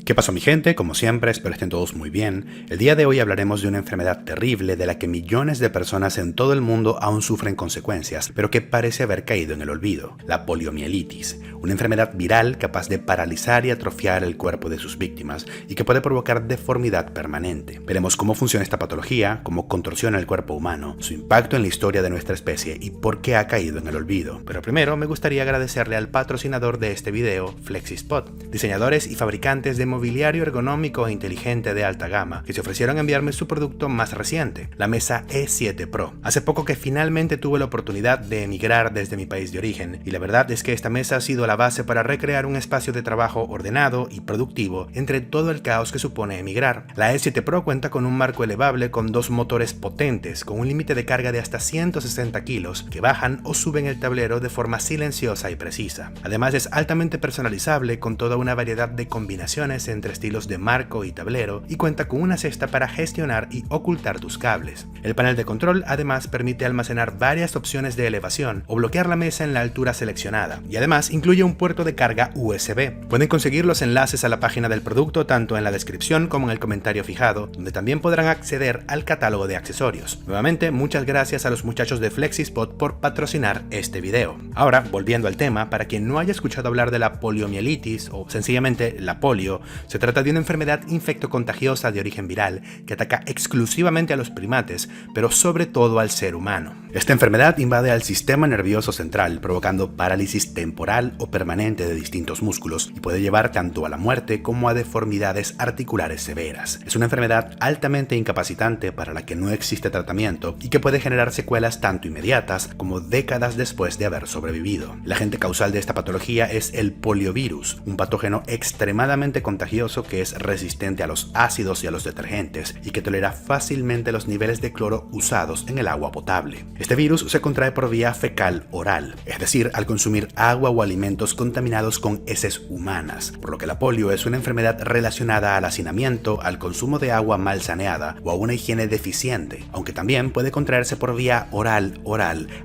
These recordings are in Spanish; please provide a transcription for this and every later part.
¿Qué pasó mi gente? Como siempre, espero estén todos muy bien. El día de hoy hablaremos de una enfermedad terrible de la que millones de personas en todo el mundo aún sufren consecuencias, pero que parece haber caído en el olvido, la poliomielitis, una enfermedad viral capaz de paralizar y atrofiar el cuerpo de sus víctimas y que puede provocar deformidad permanente. Veremos cómo funciona esta patología, cómo contorsiona el cuerpo humano, su impacto en la historia de nuestra especie y por qué ha caído en el olvido. Pero primero me gustaría agradecerle al patrocinador de este video, FlexiSpot, diseñadores y fabricantes de mobiliario ergonómico e inteligente de alta gama, que se ofrecieron a enviarme su producto más reciente, la mesa E7 Pro. Hace poco que finalmente tuve la oportunidad de emigrar desde mi país de origen, y la verdad es que esta mesa ha sido la base para recrear un espacio de trabajo ordenado y productivo entre todo el caos que supone emigrar. La E7 Pro cuenta con un marco elevable con dos motores potentes, con un límite de carga de hasta 160 kilos, que bajan o suben el tablero de forma silenciosa y precisa. Además es altamente personalizable con toda una variedad de combinaciones entre estilos de marco y tablero, y cuenta con una cesta para gestionar y ocultar tus cables. El panel de control además permite almacenar varias opciones de elevación o bloquear la mesa en la altura seleccionada, y además incluye un puerto de carga USB. Pueden conseguir los enlaces a la página del producto tanto en la descripción como en el comentario fijado, donde también podrán acceder al catálogo de accesorios. Nuevamente, muchas gracias a los muchachos de FlexiSpot por patrocinar este video. Ahora, volviendo al tema, para quien no haya escuchado hablar de la poliomielitis o sencillamente la polio, se trata de una enfermedad infectocontagiosa de origen viral que ataca exclusivamente a los primates, pero sobre todo al ser humano. Esta enfermedad invade al sistema nervioso central, provocando parálisis temporal o permanente de distintos músculos y puede llevar tanto a la muerte como a deformidades articulares severas. Es una enfermedad altamente incapacitante para la que no existe tratamiento y que puede generar secuelas tanto inmediatas como décadas después de haber sobrevivido. El agente causal de esta patología es el poliovirus, un patógeno extremadamente contagioso que es resistente a los ácidos y a los detergentes y que tolera fácilmente los niveles de cloro usados en el agua potable. Este virus se contrae por vía fecal oral, es decir, al consumir agua o alimentos contaminados con heces humanas, por lo que la polio es una enfermedad relacionada al hacinamiento, al consumo de agua mal saneada o a una higiene deficiente, aunque también puede contraerse por vía oral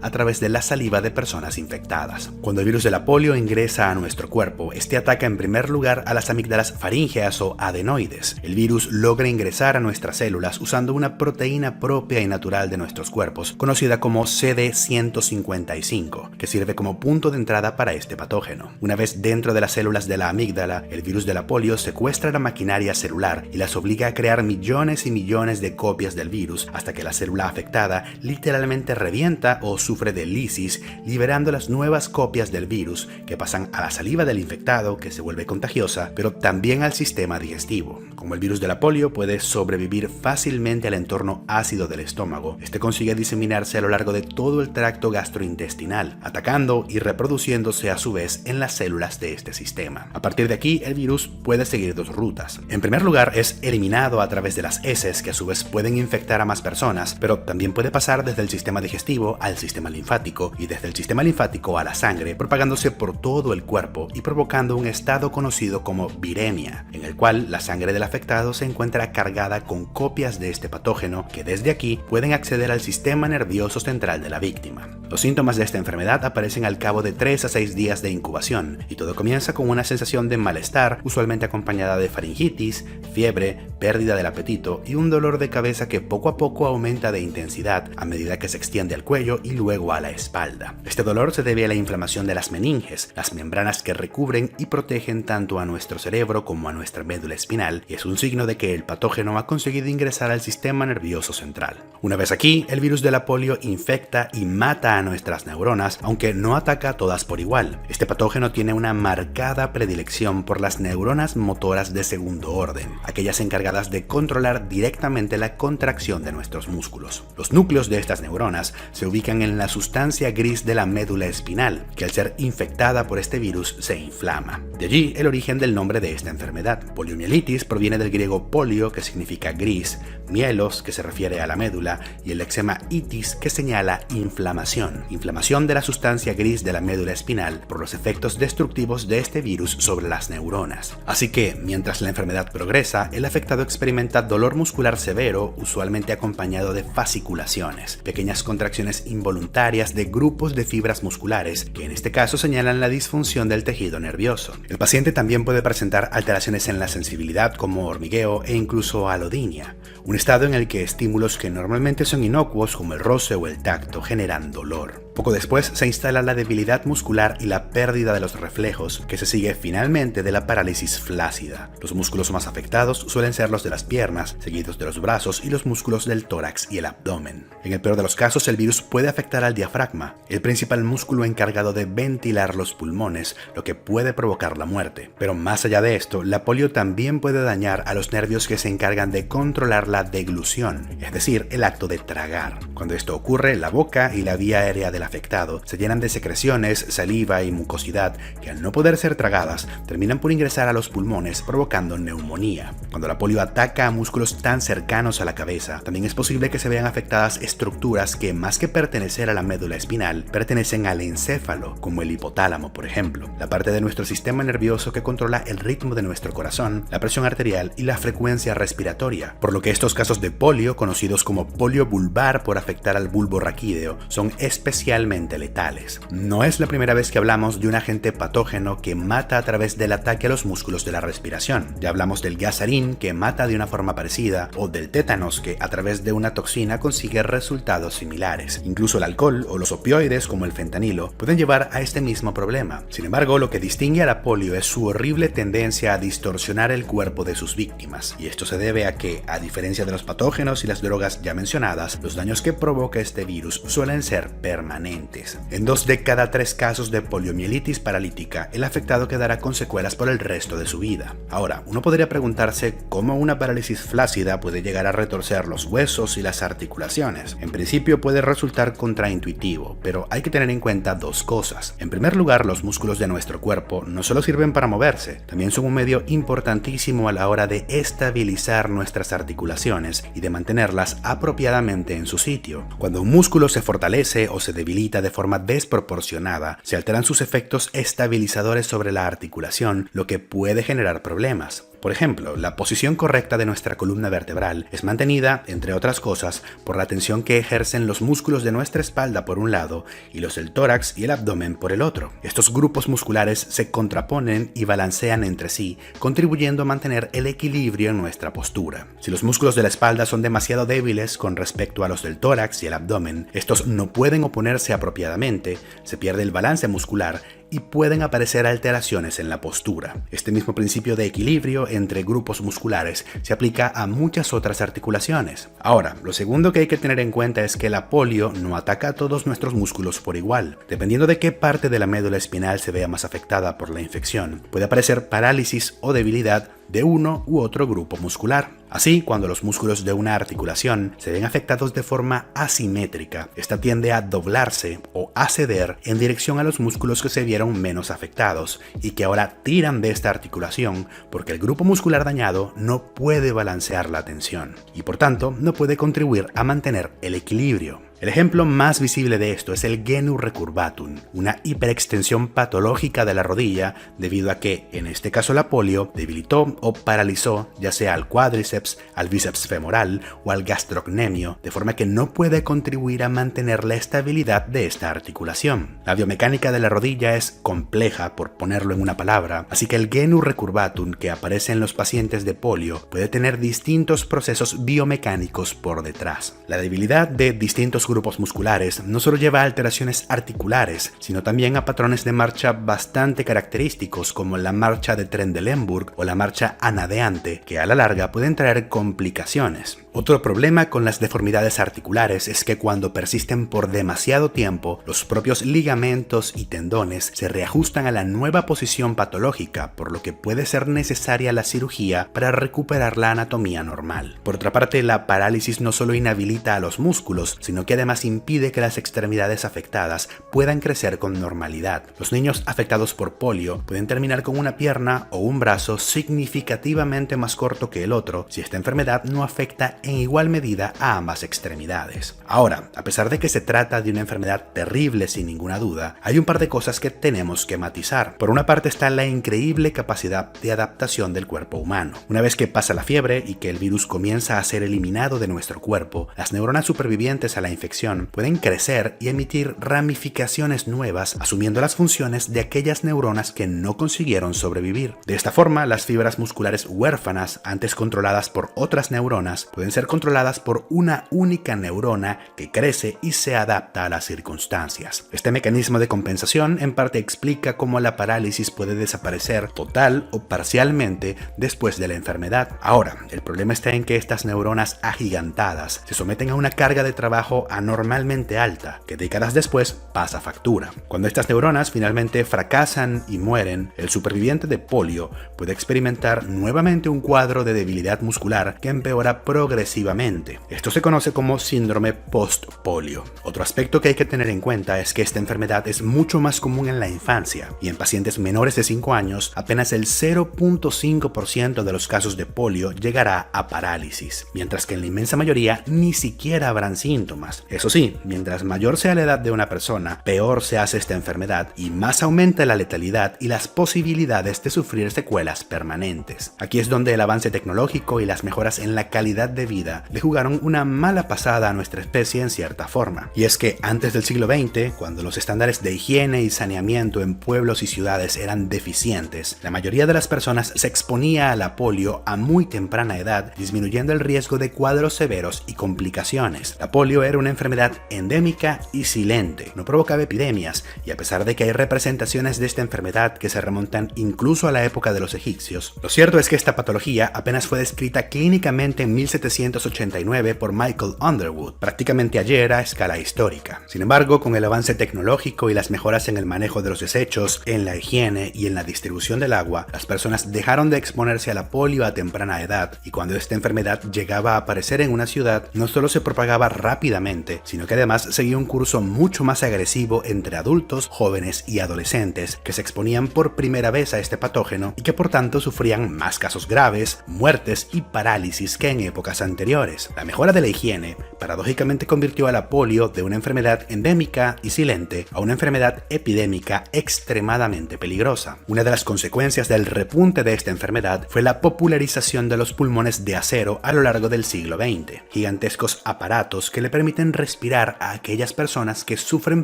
a través de la saliva de personas infectadas. Cuando el virus de la polio ingresa a nuestro cuerpo, este ataca en primer lugar a las amígdalas faríngeas o adenoides. El virus logra ingresar a nuestras células usando una proteína propia y natural de nuestros cuerpos, conocida como CD155, que sirve como punto de entrada para este patógeno. Una vez dentro de las células de la amígdala, el virus de la polio secuestra la maquinaria celular y las obliga a crear millones y millones de copias del virus hasta que la célula afectada literalmente revienta o sufre de lisis, liberando las nuevas copias del virus que pasan a la saliva del infectado, que se vuelve contagiosa, pero también al sistema digestivo. Como el virus de la polio puede sobrevivir fácilmente al entorno ácido del estómago, este consigue diseminarse a lo largo de todo el tracto gastrointestinal, atacando y reproduciéndose a su vez en las células de este sistema. A partir de aquí, el virus puede seguir dos rutas. En primer lugar, es eliminado a través de las heces, que a su vez pueden infectar a más personas, pero también puede pasar desde el sistema digestivo al sistema linfático y desde el sistema linfático a la sangre, propagándose por todo el cuerpo y provocando un estado conocido como viremia, en el cual la sangre del afectado se encuentra cargada con copias de este patógeno que desde aquí pueden acceder al sistema nervioso central de la víctima. Los síntomas de esta enfermedad aparecen al cabo de 3 a 6 días de incubación y todo comienza con una sensación de malestar, usualmente acompañada de faringitis, fiebre, pérdida del apetito y un dolor de cabeza que poco a poco aumenta de intensidad a medida que se extiende al cuello y luego a la espalda. Este dolor se debe a la inflamación de las meninges, las membranas que recubren y protegen tanto a nuestro cerebro como a nuestra médula espinal, y es un signo de que el patógeno ha conseguido ingresar al sistema nervioso central. Una vez aquí, el virus de la polio infecta y mata a nuestras neuronas, aunque no ataca a todas por igual. Este patógeno tiene una marcada predilección por las neuronas motoras de segundo orden, aquellas encargadas de controlar directamente la contracción de nuestros músculos. Los núcleos de estas neuronas se ubican en la sustancia gris de la médula espinal, que al ser infectada por este virus se inflama. De allí el origen del nombre de esta enfermedad. Poliomielitis proviene viene del griego polio, que significa gris, mielos, que se refiere a la médula, y el lexema itis, que señala inflamación de la sustancia gris de la médula espinal por los efectos destructivos de este virus sobre las neuronas. Así que, mientras la enfermedad progresa, el afectado experimenta dolor muscular severo, usualmente acompañado de fasciculaciones, pequeñas contracciones involuntarias de grupos de fibras musculares, que en este caso señalan la disfunción del tejido nervioso. El paciente también puede presentar alteraciones en la sensibilidad como hormigueo e incluso alodinia, un estado en el que estímulos que normalmente son inocuos como el roce o el tacto generan dolor. Poco después se instala la debilidad muscular y la pérdida de los reflejos, que se sigue finalmente de la parálisis flácida. Los músculos más afectados suelen ser los de las piernas, seguidos de los brazos y los músculos del tórax y el abdomen. En el peor de los casos, el virus puede afectar al diafragma, el principal músculo encargado de ventilar los pulmones, lo que puede provocar la muerte. Pero más allá de esto, la polio también puede dañar a los nervios que se encargan de controlar la deglución, es decir, el acto de tragar. Cuando esto ocurre, la boca y la vía aérea del afectado se llenan de secreciones, saliva y mucosidad que, al no poder ser tragadas, terminan por ingresar a los pulmones, provocando neumonía. Cuando la polio ataca a músculos tan cercanos a la cabeza, también es posible que se vean afectadas estructuras que, más que pertenecer a la médula espinal, pertenecen al encéfalo, como el hipotálamo, por ejemplo, la parte de nuestro sistema nervioso que controla el ritmo de nuestro corazón, la presión arterial y la frecuencia respiratoria, por lo que estos casos de polio, conocidos como polio vulvar por afectar al bulbo raquídeo, son especialmente letales. No es la primera vez que hablamos de un agente patógeno que mata a través del ataque a los músculos de la respiración. Ya hablamos del gas sarín, que mata de una forma parecida, o del tétanos, que a través de una toxina consigue resultados similares. Incluso el alcohol o los opioides, como el fentanilo, pueden llevar a este mismo problema. Sin embargo, lo que distingue a la polio es su horrible tendencia a distorsionar el cuerpo de sus víctimas, y esto se debe a que, a diferencia de los patógenos y las drogas ya mencionadas, los daños que provoca este virus suelen ser permanentes. En 2 de cada 3 casos de poliomielitis paralítica, el afectado quedará con secuelas por el resto de su vida. Ahora, uno podría preguntarse cómo una parálisis flácida puede llegar a retorcer los huesos y las articulaciones. En principio puede resultar contraintuitivo, pero hay que tener en cuenta 2 cosas. En primer lugar, los músculos de nuestro cuerpo no solo sirven para moverse, también son un medio importantísimo a la hora de estabilizar nuestras articulaciones y de mantenerlas apropiadamente en su sitio. Cuando un músculo se fortalece o se debilita de forma desproporcionada, se alteran sus efectos estabilizadores sobre la articulación, lo que puede generar problemas. Por ejemplo, la posición correcta de nuestra columna vertebral es mantenida, entre otras cosas, por la tensión que ejercen los músculos de nuestra espalda por un lado y los del tórax y el abdomen por el otro. Estos grupos musculares se contraponen y balancean entre sí, contribuyendo a mantener el equilibrio en nuestra postura. Si los músculos de la espalda son demasiado débiles con respecto a los del tórax y el abdomen, estos no pueden oponerse apropiadamente, se pierde el balance muscular y pueden aparecer alteraciones en la postura. Este mismo principio de equilibrio entre grupos musculares se aplica a muchas otras articulaciones. Ahora, lo segundo que hay que tener en cuenta es que la polio no ataca a todos nuestros músculos por igual. Dependiendo de qué parte de la médula espinal se vea más afectada por la infección, puede aparecer parálisis o debilidad de uno u otro grupo muscular. Así, cuando los músculos de una articulación se ven afectados de forma asimétrica, esta tiende a doblarse o a ceder en dirección a los músculos que se vieron menos afectados y que ahora tiran de esta articulación porque el grupo muscular dañado no puede balancear la tensión y por tanto no puede contribuir a mantener el equilibrio. El ejemplo más visible de esto es el genu recurvatum, una hiperextensión patológica de la rodilla debido a que, en este caso la polio, debilitó o paralizó ya sea al cuádriceps, al bíceps femoral o al gastrocnemio, de forma que no puede contribuir a mantener la estabilidad de esta articulación. La biomecánica de la rodilla es compleja, por ponerlo en una palabra, así que el genu recurvatum que aparece en los pacientes de polio puede tener distintos procesos biomecánicos por detrás. La debilidad de distintos grupos musculares no solo lleva a alteraciones articulares, sino también a patrones de marcha bastante característicos como la marcha de Trendelenburg o la marcha anadeante, que a la larga pueden traer complicaciones. Otro problema con las deformidades articulares es que cuando persisten por demasiado tiempo, los propios ligamentos y tendones se reajustan a la nueva posición patológica, por lo que puede ser necesaria la cirugía para recuperar la anatomía normal. Por otra parte, la parálisis no solo inhabilita a los músculos, sino que además impide que las extremidades afectadas puedan crecer con normalidad. Los niños afectados por polio pueden terminar con una pierna o un brazo significativamente más corto que el otro si esta enfermedad no afecta en igual medida a ambas extremidades. Ahora, a pesar de que se trata de una enfermedad terrible sin ninguna duda, hay un par de cosas que tenemos que matizar. Por una parte está la increíble capacidad de adaptación del cuerpo humano. Una vez que pasa la fiebre y que el virus comienza a ser eliminado de nuestro cuerpo, las neuronas supervivientes a la infección pueden crecer y emitir ramificaciones nuevas, asumiendo las funciones de aquellas neuronas que no consiguieron sobrevivir. De esta forma, las fibras musculares huérfanas, antes controladas por otras neuronas, pueden ser controladas por una única neurona que crece y se adapta a las circunstancias. Este mecanismo de compensación en parte explica cómo la parálisis puede desaparecer total o parcialmente después de la enfermedad. Ahora, el problema está en que estas neuronas agigantadas se someten a una carga de trabajo anormalmente alta, que décadas después pasa factura. Cuando estas neuronas finalmente fracasan y mueren, el superviviente de polio puede experimentar nuevamente un cuadro de debilidad muscular que empeora progresivamente. Esto se conoce como síndrome post-polio. Otro aspecto que hay que tener en cuenta es que esta enfermedad es mucho más común en la infancia, y en pacientes menores de 5 años, apenas el 0.5% de los casos de polio llegará a parálisis, mientras que en la inmensa mayoría ni siquiera habrán síntomas. Eso sí, mientras mayor sea la edad de una persona, peor se hace esta enfermedad y más aumenta la letalidad y las posibilidades de sufrir secuelas permanentes. Aquí es donde el avance tecnológico y las mejoras en la calidad de vida le jugaron una mala pasada a nuestra especie en cierta forma. Y es que antes del siglo XX, cuando los estándares de higiene y saneamiento en pueblos y ciudades eran deficientes, la mayoría de las personas se exponía a la polio a muy temprana edad, disminuyendo el riesgo de cuadros severos y complicaciones. La polio era una enfermedad endémica y silente, no provocaba epidemias, y a pesar de que hay representaciones de esta enfermedad que se remontan incluso a la época de los egipcios, lo cierto es que esta patología apenas fue descrita clínicamente en 1789 por Michael Underwood, prácticamente ayer a escala histórica. Sin embargo, con el avance tecnológico y las mejoras en el manejo de los desechos, en la higiene y en la distribución del agua, las personas dejaron de exponerse a la polio a temprana edad, y cuando esta enfermedad llegaba a aparecer en una ciudad, no solo se propagaba rápidamente, sino que además seguía un curso mucho más agresivo entre adultos, jóvenes y adolescentes que se exponían por primera vez a este patógeno y que por tanto sufrían más casos graves, muertes y parálisis que en épocas anteriores. La mejora de la higiene paradójicamente convirtió a la polio de una enfermedad endémica y silente a una enfermedad epidémica extremadamente peligrosa. Una de las consecuencias del repunte de esta enfermedad fue la popularización de los pulmones de acero a lo largo del siglo XX, gigantescos aparatos que le permiten respirar a aquellas personas que sufren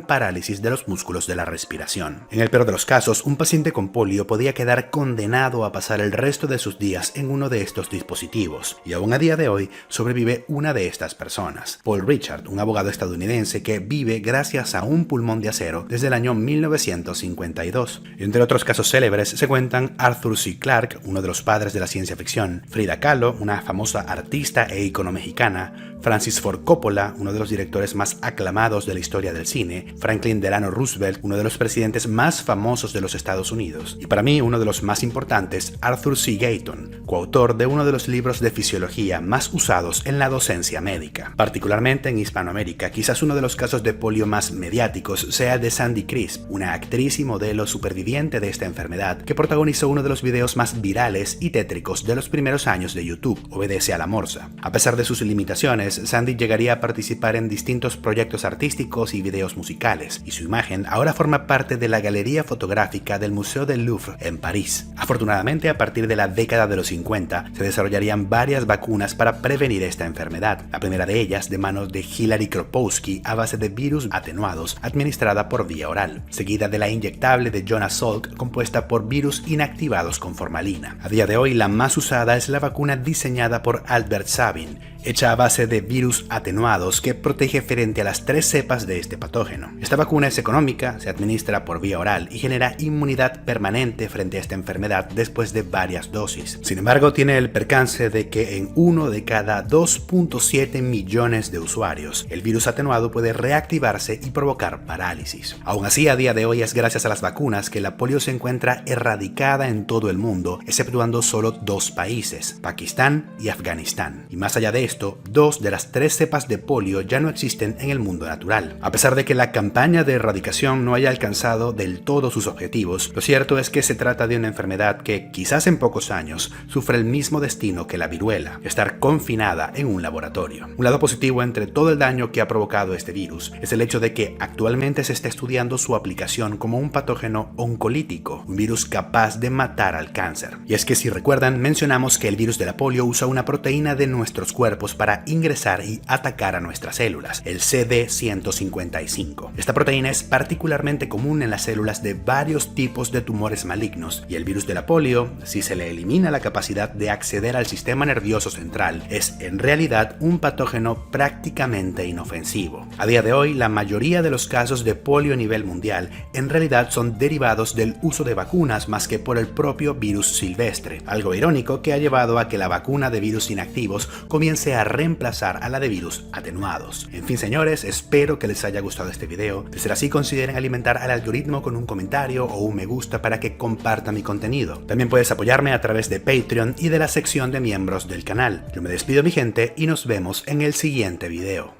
parálisis de los músculos de la respiración. En el peor de los casos, un paciente con polio podía quedar condenado a pasar el resto de sus días en uno de estos dispositivos, y aún a día de hoy sobrevive una de estas personas, Paul Richard, un abogado estadounidense que vive gracias a un pulmón de acero desde el año 1952. Entre otros casos célebres se cuentan Arthur C. Clarke, uno de los padres de la ciencia ficción, Frida Kahlo, una famosa artista e ícono mexicana, Francis Ford Coppola, uno de los directores más aclamados de la historia del cine, Franklin Delano Roosevelt, uno de los presidentes más famosos de los Estados Unidos, y para mí uno de los más importantes, Arthur C. Gayton, coautor de uno de los libros de fisiología más usados en la docencia médica. Particularmente en Hispanoamérica, quizás uno de los casos de polio más mediáticos sea el de Sandy Crisp, una actriz y modelo superviviente de esta enfermedad que protagonizó uno de los videos más virales y tétricos de los primeros años de YouTube, Obedece a la Morsa. A pesar de sus limitaciones, Sandy llegaría a participar en distintos proyectos artísticos y videos musicales, y su imagen ahora forma parte de la galería fotográfica del Museo del Louvre en París. Afortunadamente, a partir de la década de los 50, se desarrollarían varias vacunas para prevenir esta enfermedad, la primera de ellas de manos de Hilary Kropowski a base de virus atenuados administrada por vía oral, seguida de la inyectable de Jonas Salk compuesta por virus inactivados con formalina. A día de hoy, la más usada es la vacuna diseñada por Albert Sabin, hecha a base de virus atenuados que protege frente a las 3 cepas de este patógeno. Esta vacuna es económica, se administra por vía oral y genera inmunidad permanente frente a esta enfermedad después de varias dosis. Sin embargo, tiene el percance de que en 1 de cada 2.7 millones de usuarios, el virus atenuado puede reactivarse y provocar parálisis. Aún así, a día de hoy es gracias a las vacunas que la polio se encuentra erradicada en todo el mundo, exceptuando solo 2 países, Pakistán y Afganistán. Y más allá de esto, esto, 2 de las 3 cepas de polio ya no existen en el mundo natural. A pesar de que la campaña de erradicación no haya alcanzado del todo sus objetivos, lo cierto es que se trata de una enfermedad que, quizás en pocos años, sufre el mismo destino que la viruela: estar confinada en un laboratorio. Un lado positivo entre todo el daño que ha provocado este virus es el hecho de que actualmente se está estudiando su aplicación como un patógeno oncolítico, un virus capaz de matar al cáncer. Y es que, si recuerdan, mencionamos que el virus de la polio usa una proteína de nuestros cuerpos para ingresar y atacar a nuestras células, el CD155. Esta proteína es particularmente común en las células de varios tipos de tumores malignos, y el virus de la polio, si se le elimina la capacidad de acceder al sistema nervioso central, es en realidad un patógeno prácticamente inofensivo. A día de hoy, la mayoría de los casos de polio a nivel mundial en realidad son derivados del uso de vacunas más que por el propio virus silvestre, algo irónico que ha llevado a que la vacuna de virus inactivos comience a reemplazar a la de virus atenuados. En fin, señores, espero que les haya gustado este video. De ser así, consideren alimentar al algoritmo con un comentario o un me gusta para que comparta mi contenido. También puedes apoyarme a través de Patreon y de la sección de miembros del canal. Yo me despido, mi gente, y nos vemos en el siguiente video.